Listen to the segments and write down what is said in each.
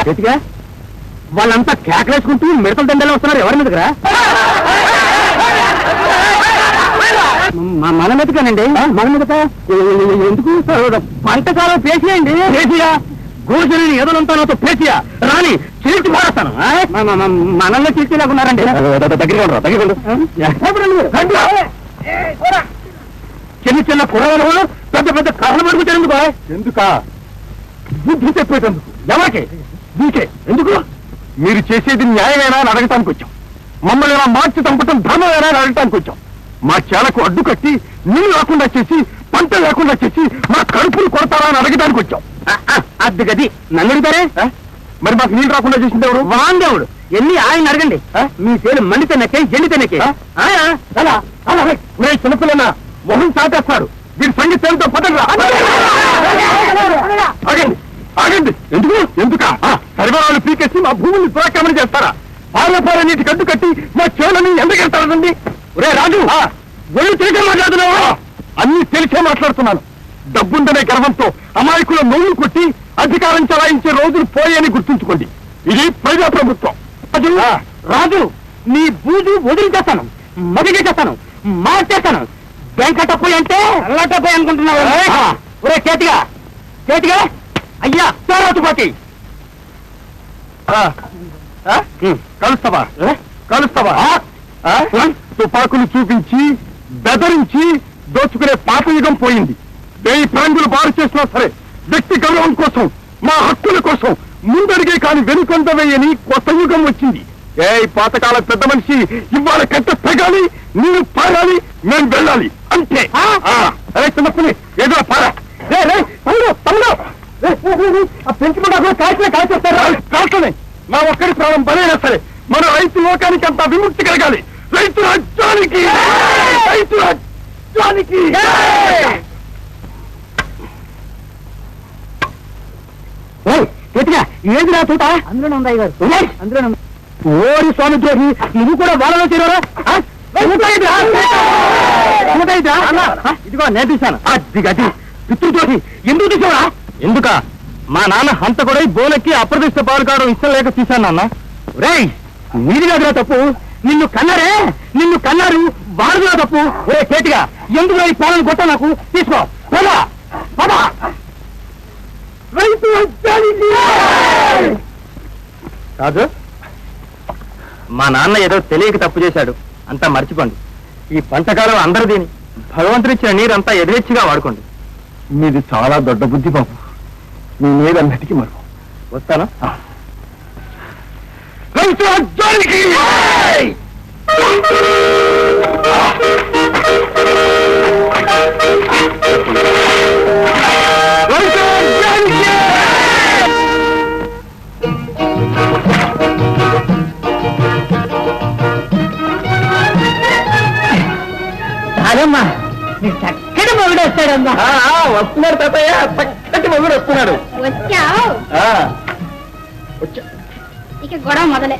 గట్టిగా వాళ్ళంతా కేకలేసుకుంటూ మిడతల దండలో వస్తున్నారు. ఎవరి మీదరా? మన మీదకేనండి. మన మీదక ఎందుకు? పంటకాలం పేసియండి. పేసియా గోజుని ఎదులంతా నాతో పేసియా రాని చీల్చి మారేస్తాను. మనల్ని చీల్చేలాగున్నారండి. చిన్న చిన్న కుర్రలు పెద్ద పెద్ద కర్రలు పడుకుంటారు. ఎందుకా? బుద్ధి చెప్పేటందుకు. ఎవరికి? నీకే. ఎందుకు? మీరు చేసేది న్యాయమేనా అని అడగటానికి వచ్చాం. మమ్మల్ని ఇలా మార్చి చంపటం ధర్మమేనా అని అడగటానికి వచ్చాం. మా చేలకు అడ్డు కట్టి నీళ్ళు లేకుండా చేసి పంట లేకుండా చేసి మా కడుపులు కొడతారా అని అడగటానికి వచ్చాం. అది గది నన్ను అడుగుతారే. మరి మాకు నీళ్ళు రాకుండా చేసింది ఎవరు? వాందేవుడు. ఎన్ని ఆయన అడగండి. మీ చేలు మండితే నక్కే ఎండితే నక్కే. చిన్నపిల్లన్న మొహం చాటేస్తాడు. వీరి సంగతి ఏమిటో పదంగా. ఆగండి ఆగండి. ఎందుకు? ఎందుక? సరివరాలు పీకేసి మా భూముల్ని దురాక్రమణ చేస్తారా? పాలపాల నీటి కట్టు కట్టి మా చేలని ఎందుకెళ్తారండి? ఒరే రాజు, ఒళ్ళు తెలిసే మాట్లాడుతున్నావా? అన్ని తెలిసే మాట్లాడుతున్నాను. డబ్బుందనే గర్వంతో అమాయకుల నోళ్లు కొట్టి అధికారం చలాయించే రోజులు పోయని గుర్తుంచుకోండి. ఇది ప్రజాప్రభుత్వం. రాజు, నీ బూజు వదిలిచేస్తాను, మదిగేసేస్తాను, మార్చేస్తాను. వెంకటపోయి అంటే అల్లటపోయి అనుకుంటున్నావు. ఒరే చేతిగా చేతిగా అయ్యా తోరాతుపాటి కలుస్తావా? కలుస్తావా? తుపాకులు చూపించి బెదరించి దోచుకునే పాపయుగం పోయింది. 1000 ప్రాంగులు బారు చేసినా సరే వ్యక్తి గౌరవం కోసం, మా హక్కుల కోసం ముందడిగే కాని వెనుకొంద వేయని కొత్త యుగం వచ్చింది. పాతకాల పెద్ద మనిషి ఇవాళ కట్ట తెగాలి, నేను పారాలి, నేను వెళ్ళాలి అంతే. అరే చిన్నప్పని ఏదో పారా. పెంచుకుంటా కాల్చేస్తారా? కాల్చలే. మా ఒక్కడి ప్రాణం బలైనా సరే మన రైతు లోకానికి అంతా విముక్తి కలగాలి. రైతు రాజ్యానికి, రైతు రాజ్యానికి. ఏది నా తోట? అందులోనే ఉంది అయ్యగారు. అందులోనే ఉంది. ఓరి స్వామి ద్రోహి, నువ్వు కూడా వాళ్ళలో చేరారా? ఇదిగో నేను తీశాను. అది గది పితృద్రోహి. ఎందుకు తీసావా? ఎందుక? మా నాన్న హంతకుడై బోలెక్కి అప్రదిష్ట పాలు కావడం ఇష్టం లేక తీశాను నాన్న. రేయ్, నీది కాదురా తప్పు. నిన్ను కన్నారే, నిన్ను కన్నారు వాడుగా తప్పు. ఒరే చేతిగా ఎందుకు ఈ పాలను కొట్ట? నాకు తీసుకో. పదా పదా. కాదు, మా నాన్న ఏదో తెలియక తప్పు చేశాడు, అంతా మర్చిపోండి. ఈ పంటకాలం అందరూ దీని భగవంతుడిచ్చిన నీరంతా ఎదిరెచ్చిగా వాడుకోండి. మీది చాలా దొడ్డ బుద్ధి బాబు. మీ నీరన్నిటికీ మరుపు. వస్తాను. రైతు రాజ్యానికి! రైతు రాజ్యానికి! అదమ్మా, నీకు చక్కటి మొగుడు వస్తాడమ్మా. వస్తున్నాడు తాతయ్య, చక్కటి మొగుడు వస్తున్నాడు. ఇక గొడవ మొదలే.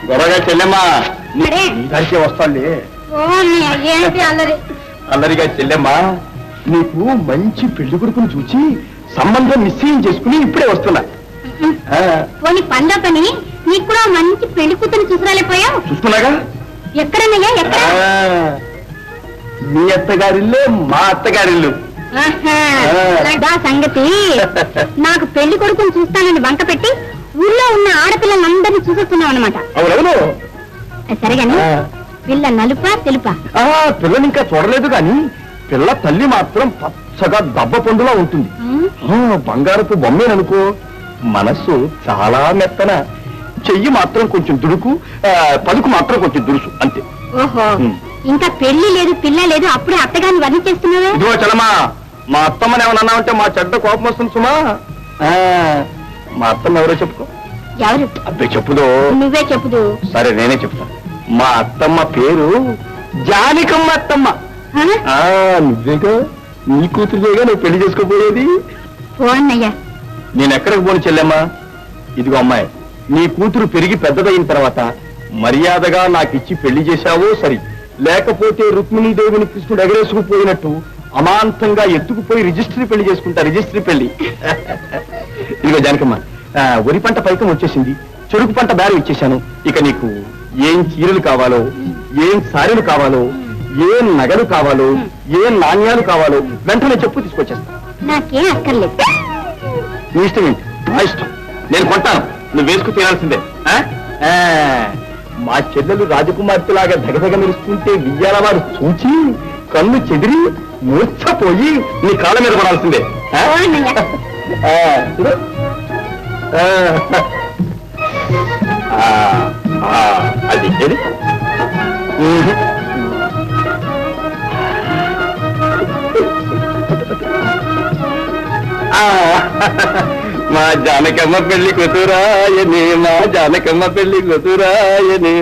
గొడవగా చెల్లెమ్మా దానికి వస్తాండి. ఏంటి అల్లరి? అల్లరిగా చెల్లెమ్మా, నీకు మంచి పెళ్లి కొడుకుని చూచి సంబంధం నిశ్చయం చేసుకుని ఇప్పుడే వస్తున్నా. పోనీ పండ పని, నీకు కూడా మంచి పెళ్లి కూతురు చూసురాలేపోయావు. చూస్తున్నాగా. ఎక్కడన్నయ్యా? ఎక్కడ? మీ అత్తగారిల్లు, మా అత్తగారిల్లు. సంగతి. నాకు పెళ్లి కొడుకుని చూస్తానని వంక పెట్టి ఊళ్ళో ఉన్న ఆడపిల్లలందరినీ చూసేస్తున్నావు అనమాట. అవునవును. సరేగాని పిల్ల నలుపా తెలుపా? పిల్లని ఇంకా చూడలేదు గాని పిల్ల తల్లి మాత్రం పచ్చగా దబ్బ పండులా ఉంటుంది. బంగారపు బొమ్మేననుకో. మనస్సు చాలా మెత్తన, చెయ్యి మాత్రం కొంచెం దుడుకు, పలుకు మాత్రం కొంచెం దురుసు అంతే. ఓహో, ఇంకా పెళ్లి లేదు పిల్ల లేదు, అప్పుడే అత్తగారిని వర్ణించేస్తున్నావా? ఇదిగో చలమా, మా అత్తమ్మని ఏమన్నా అంటే మా చెడ్డ కోపం వస్తుంది సుమా. మా అత్తమ్మ ఎవరో చెప్పుకో. ఎవరు? అబ్బాయి చెప్పుదో. నువ్వే చెప్పుదు. సరే నేనే చెప్తాను. మా అత్తమ్మ పేరు జానికమ్మ అత్తమ్మ. నువ్వేగా, నీ కూతురుగా నువ్వు పెళ్లి చేసుకోపోయేది. పోన్నయ్యా. నేనెక్కడికి పోను చెల్లెమ్మా. ఇదిగో అమ్మాయి, నీ కూతురు పెరిగి పెద్దదైన తర్వాత మర్యాదగా నాకిచ్చి పెళ్లి చేశావో సరి, లేకపోతే రుక్మిణీదేవిని కృష్ణుడు ఎగరేసుకుపోయినట్టు అమాంతంగా ఎత్తుకుపోయి రిజిస్ట్రీ పెళ్లి చేసుకుంటా. రిజిస్ట్రీ పెళ్లి. ఇదిగో జానకమ్మ, వరి పంట పైకం వచ్చేసింది, చెరుకు పంట బేరం ఇచ్చేశాను. ఇక నీకు ఏం చీరలు కావాలో, ఏం సారీలు కావాలో, ఏం నగలు కావాలో, ఏం నాణ్యాలు కావాలో వెంటనే చెప్పు, తీసుకొచ్చేస్తా. నాకేం అక్కర్లేదు. నీ ఇష్టం ఏంటి? నా ఇష్టం, నేను కొంటాను, నువ్వు వేసుకు తీరాల్సిందే. మా చెల్లెలు రాజకుమార్తెలాగా దగదగ మెరుస్తుంటే వియ్యాల వారు చూచి కన్ను చెదిరి మూర్ఛపోయి నీ కాళ్ళ మీద పడాల్సిందే. చూడు. అది ఏది? మా జానకమ్మ పెళ్లి కూతురాయనే, మా జానకమ్మ పెళ్లి కూతురాయనే.